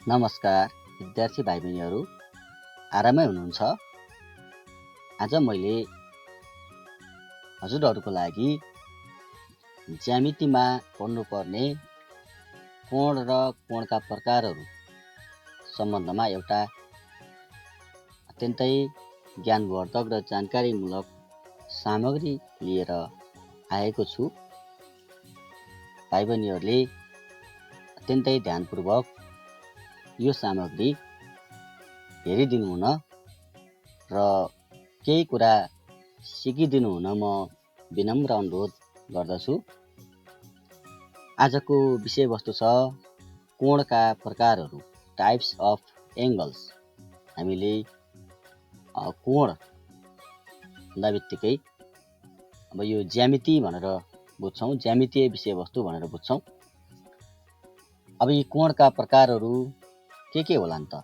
नमस्कार विद्यार्थी भाइ बहिनीहरू, आरामै हुनुहुन्छ? आज मैले हजुरहरूको लागि ज्यामितिमा पढ्नुपर्ने कोण र कोणका प्रकारहरू सम्बन्धमा एउटा अत्यन्तै ज्ञानवर्धक र जानकारीमूलक सामग्री लिएर आएको छु। भाइ बहिनीहरूले अत्यन्तै ध्यानपूर्वक यो सामग्री हेरिदिनु हुन र केही कुरा सिकिदिनु हुन म विनम्र अनुरोध गर्दछु। आजको विषयवस्तु छ कोणका प्रकारहरू, टाइप्स अफ एङ्गल्स। हामीले कोण भन्दा बित्तिकै अब यो ज्यामिति भनेर बुझ्छौँ, ज्यामितीय विषयवस्तु भनेर बुझ्छौँ। अब यी कोणका प्रकारहरू के होलान् त?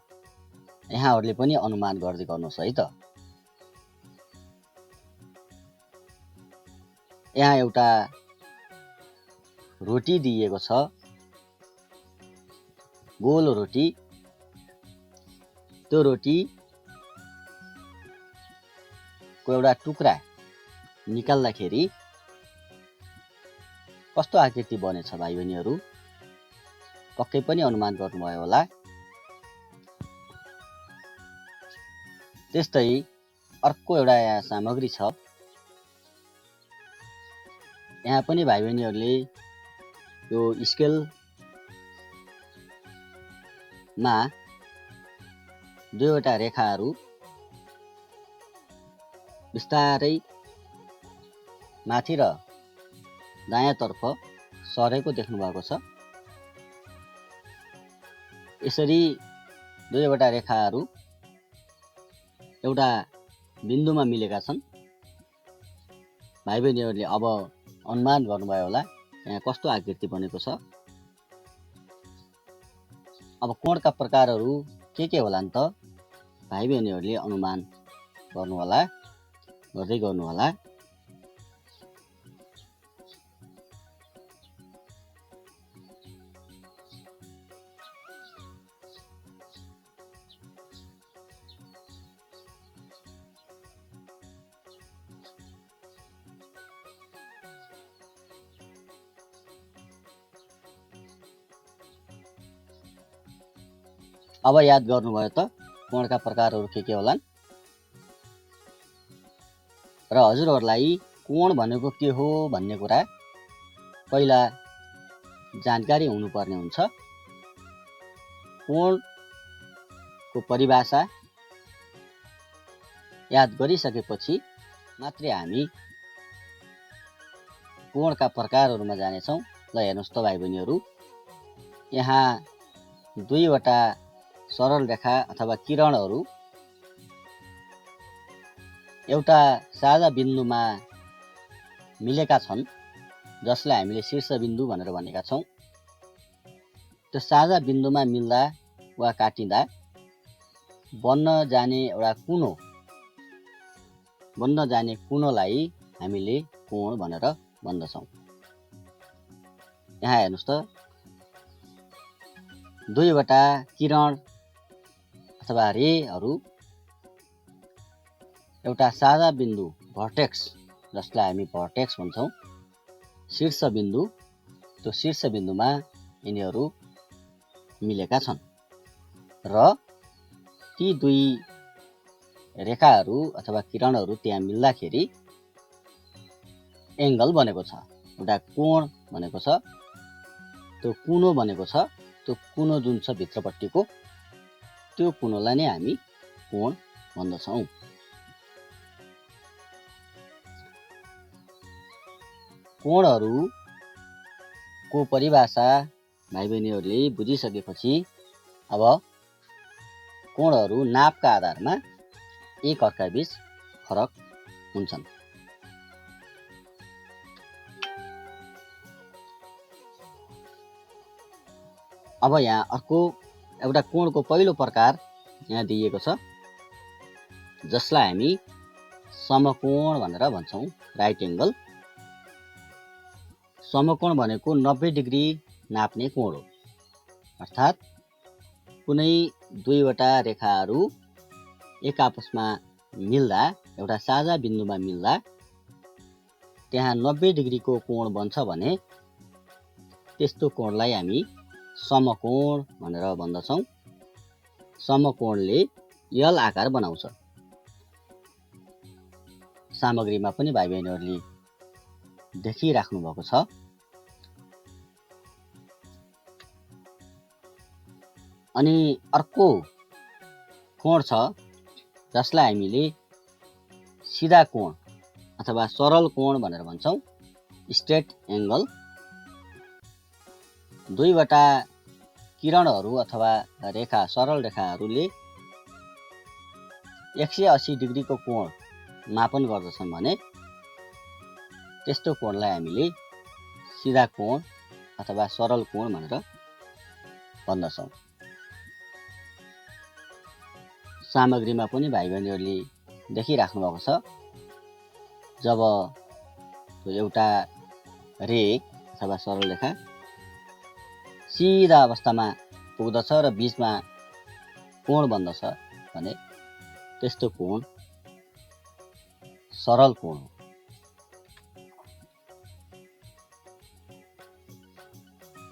यहाँहरूले पनि अनुमान गर्दै गर्नुहोस् है त। यहाँ एउटा रोटी दिएको छ, गोल रोटी। त्यो रोटीको एउटा टुक्रा निकाल्दाखेरि कस्तो आकृति बनेछ भाइ बहिनीहरू? पक्कै पनि अनुमान गर्नुभयो होला। त्यस्तै अर्को एउटा यहाँ सामग्री छ। यहाँ पनि भाइ बहिनीहरूले यो स्केलमा दुईवटा रेखाहरू बिस्तारै माथि र दायाँतर्फ सरेको देख्नुभएको छ। यसरी दुईवटा रेखाहरू एउटा बिन्दुमा मिलेका छन्। भाइ बहिनीहरूले अब अनुमान गर्नुभयो होला यहाँ कस्तो आकृति बनेको छ। अब कोणका प्रकारहरू के होलान् त? भाइ बहिनीहरूले अनुमान गर्दै गर्नुहोला। अब याद गर्नुभयो त कोणका प्रकारहरू के होलान्? र हजुरहरूलाई कोण भनेको के हो भन्ने कुरा पहिला जानकारी हुनुपर्ने हुन्छ। कोणको परिभाषा याद गरिसकेपछि मात्रै हामी कोणका प्रकारहरूमा जानेछौँ। ल हेर्नुहोस् त भाइ बहिनीहरू, यहाँ दुईवटा सरल रेखा अथवा किरणहरू एउटा साझा बिन्दुमा मिलेका छन्, जसलाई हामीले शीर्षबिन्दु भनेर भनेका छौँ। त्यो साझा बिन्दुमा मिल्दा वा काटिँदा बन्न जाने कुनोलाई हामीले कोण भनेर भन्दछौँ। यहाँ हेर्नुहोस् त, दुईवटा किरण अथवा रेहरू एउटा साझा बिन्दु भर्टेक्स, जसलाई हामी भर्टेक्स भन्छौँ, शीर्षबिन्दु, त्यो शीर्षबिन्दुमा यिनीहरू मिलेका छन् र ती दुई रेखाहरू अथवा किरणहरू त्यहाँ मिल्दाखेरि एङ्गल बनेको छ, एउटा कोण बनेको छ। त्यो कुनो बनेको छ। त्यो कुनो जुन छ भित्रपट्टिको, त्यो कुनोलाई नै हामी कोण भन्दछौँ। कोणहरूको परिभाषा भाइ बहिनीहरूले बुझिसकेपछि अब कोणहरू नापका आधारमा एक अर्काबीच फरक हुन्छन्। अब यहाँ अर्को एउटा कोणको पहिलो प्रकार यहाँ दिएको छ, जसलाई हामी समकोण भनेर भन्छौँ, राइट एङ्गल। समकोण भनेको 90 डिग्री नाप्ने कोण हो, अर्थात् कुनै दुईवटा रेखाहरू एक आपसमा मिल्दा एउटा साझा बिन्दुमा मिल्दा त्यहाँ 90 डिग्रीको कोण बन्छ भने त्यस्तो कोणलाई हामी समकोण भनेर भन्दछौँ। समकोणले यल आकार बनाउँछ। सामग्रीमा पनि भाइ बहिनीहरूले देखिराख्नु भएको छ। अनि अर्को कोण छ जसलाई हामीले सिधा कोण अथवा सरल कोण भनेर भन्छौँ, स्ट्रेट एङ्गल। दुईवटा किरणहरू अथवा रेखा सरल रेखाहरूले 180 डिग्रीको कोण मापन गर्दछन् भने त्यस्तो कोणलाई हामीले सिधा कोण अथवा सरल कोण भनेर भन्दछौँ। सामग्रीमा पनि भाइ बहिनीहरूले देखिराख्नु भएको छ। जब एउटा रेख अथवा सरल रेखा सिधा अवस्थामा पुग्दछ र बीचमा कोण बन्दछ भने त्यस्तो कोण सरल कोण हो।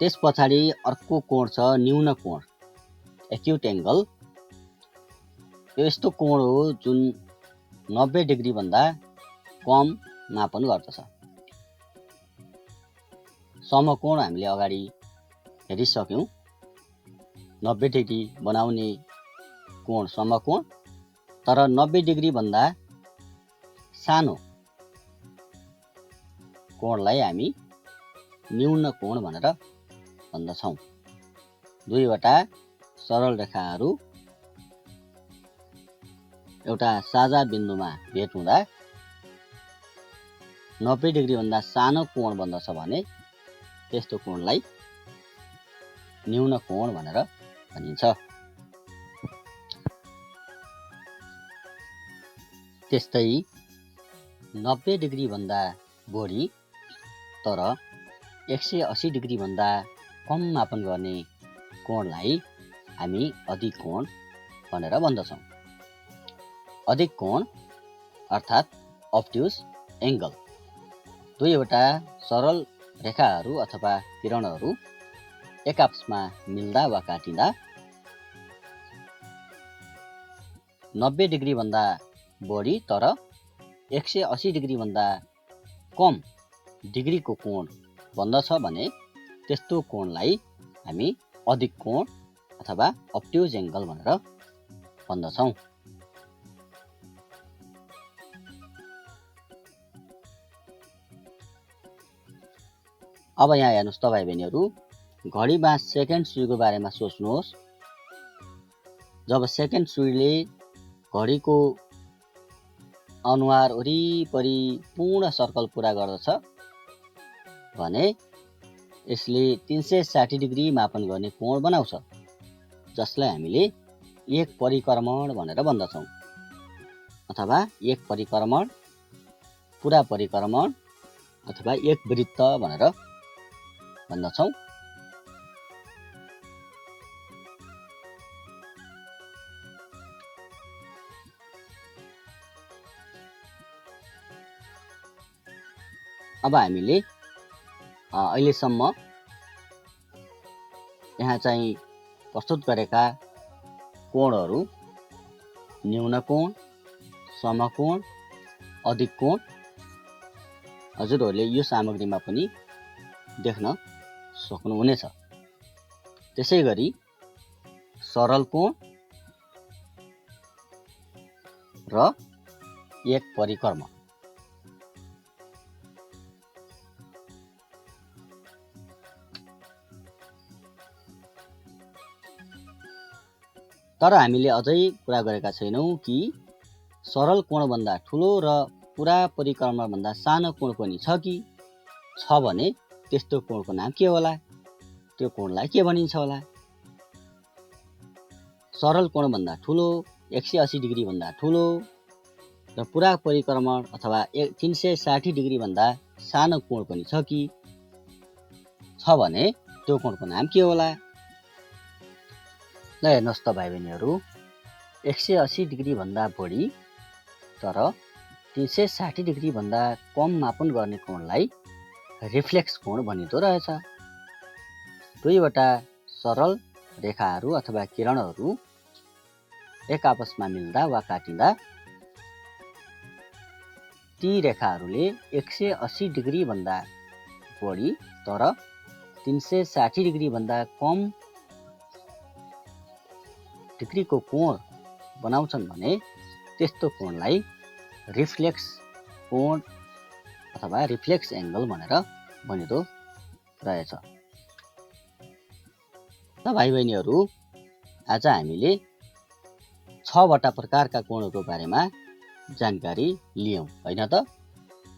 त्यस पछाडि अर्को कोण छ न्यून कोण, एक्युट एङ्गल। यो यस्तो कोण हो जुन 90 डिग्री भन्दा कम मापन गर्दछ। समकोण हामीले अगाडि हेरिसक्यौँ। 90 डिग्री बनाउने कोण समकोण, तर 90 डिग्री भन्दा सानो कोणलाई हामी न्यून कोण भनेर भन्दछौँ। दुईवटा सरल रेखाहरू एउटा साझा बिन्दुमा भेट हुँदा 90 डिग्री भन्दा सानो कोण बन्दछ भने त्यस्तो कोणलाई न्यून कोण भनेर भनिन्छ। त्यस्तै 90 डिग्री भन्दा बढी तर 180 डिग्री भन्दा कम मापन गर्ने कोणलाई हामी अधिक कोण भनेर भन्दछौँ। अधिक कोण अर्थात् अब्ट्युज एङ्गल। दुईवटा सरल रेखाहरू अथवा किरणहरू एक आपसमा मिल्दा वा काटिँदा 90 डिग्री भन्दा बढी तर 180 डिग्री भन्दा कम डिग्रीको कोण बन्दछ भने त्यस्तो कोणलाई हामी अधिक कोण अथवा अब्ट्युज एङ्गल भनेर भन्दछौँ। अब यहाँ हेर्नुहोस् त भाइ बहिनीहरू, घडीमा सेकेन्ड सुईको बारेमा सोच्नुहोस्। जब सेकेन्ड सुईले घडीको अनुहार वरिपरि पूर्ण सर्कल पुरा गर्दछ भने यसले 360 डिग्री मापन गर्ने कोण बनाउँछ, जसलाई हामीले एक परिक्रमण भनेर भन्दछौँ। अथवा एक परिक्रमण, पुरा परिक्रमण अथवा एक वृत्त भनेर भन्दछौँ। अब हामीले अहिलेसम्म यहाँ चाहिँ प्रस्तुत गरेका कोणहरू न्यून कोण, समकोण, अधिक कोण हजुरहरूले यो सामग्रीमा पनि देख्न सक्नुहुनेछ। त्यसै गरी सरल कोण र एक परिक्रमण। तर हामीले अझै कुरा गरेका छैनौँ कि सरल कोणभन्दा ठुलो र पुरा परिक्रमणभन्दा सानो कोण पनि छ कि छ भने त्यस्तो कोणको नाम के होला, त्यो कोणलाई के भनिन्छ होला। सरल कोणभन्दा ठुलो, 180 डिग्री भन्दा ठुलो र पुरा परिक्रमण अथवा 360 डिग्री भन्दा सानो कोण पनि छ कि छ भने त्यो कोणको नाम के होला। ल हेर्नुहोस् त भाइ बहिनीहरू, 180 डिग्री भन्दा बढी तर 360 डिग्री भन्दा कम मापन गर्ने कोणलाई रिफ्लेक्स कोण भनिँदो रहेछ। दुईवटा सरल रेखाहरू अथवा किरणहरू एक आपसमा मिल्दा वा काटिँदा ती रेखाहरूले 180 डिग्री भन्दा बढी तर 360 डिग्री भन्दा कम डिग्रीको कोण बनाउँछन् भने त्यस्तो कोणलाई रिफ्लेक्स कोण अथवा रिफ्लेक्स एङ्गल भनेर भनिँदो रहेछ। ल भाइ बहिनीहरू, आज हामीले 6वटा प्रकारका कोणहरूको बारेमा जानकारी लियौँ होइन त।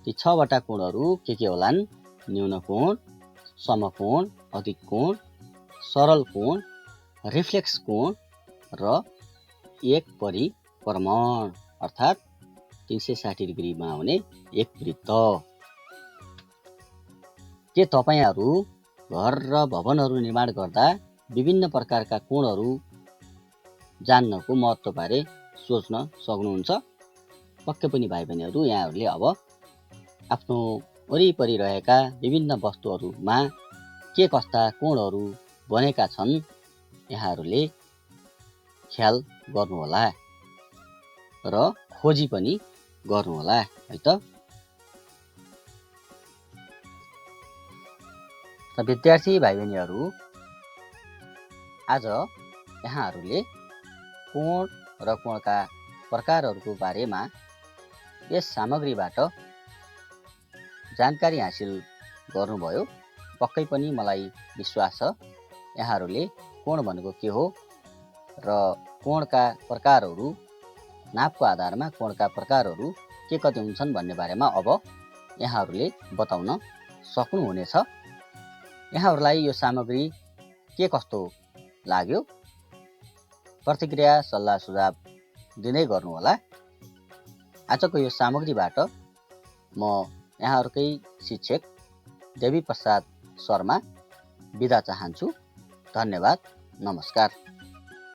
ती 6वटा कोणहरू के होलान्? न्यून कोण, समकोण, अधिक कोण, सरल कोण, रिफ्लेक्स कोण र एक परिक्रमण अर्थात् 360 डिग्रीमा हुने एक वृत्त। के तपाईहरू घर र भवनहरू निर्माण गर्दा विभिन्न प्रकारका कोणहरू जान्नको महत्त्वबारे सोच्न सक्नुहुन्छ? पक्कै पनि भाइ बहिनीहरू, यहाँहरूले अब आफ्नो वरिपरि रहेका विभिन्न वस्तुहरूमा के कस्ता कोणहरू बनेका छन् यहाँहरूले ख्याल गर्नुहोला र खोजी पनि गर्नुहोला है त। र विद्यार्थी भाइ बहिनीहरू, आज यहाँहरूले कोण र कोणका प्रकारहरूको बारेमा यस सामग्रीबाट जानकारी हासिल गर्नुभयो। पक्कै पनि मलाई विश्वास छ यहाँहरूले कोण भनेको के हो र कोणका प्रकारहरू, नापको आधारमा कोणका प्रकारहरू के कति हुन्छन् भन्ने बारेमा अब यहाँहरूले बताउन सक्नुहुनेछ। यहाँहरूलाई यो सामग्री के कस्तो लाग्यो? प्रतिक्रिया, सल्लाह सुझाव दिँदै गर्नुहोला। आजको यो सामग्रीबाट म यहाँहरूकै शिक्षक देवी प्रसाद शर्मा बिदा चाहन्छु। धन्यवाद, नमस्कार।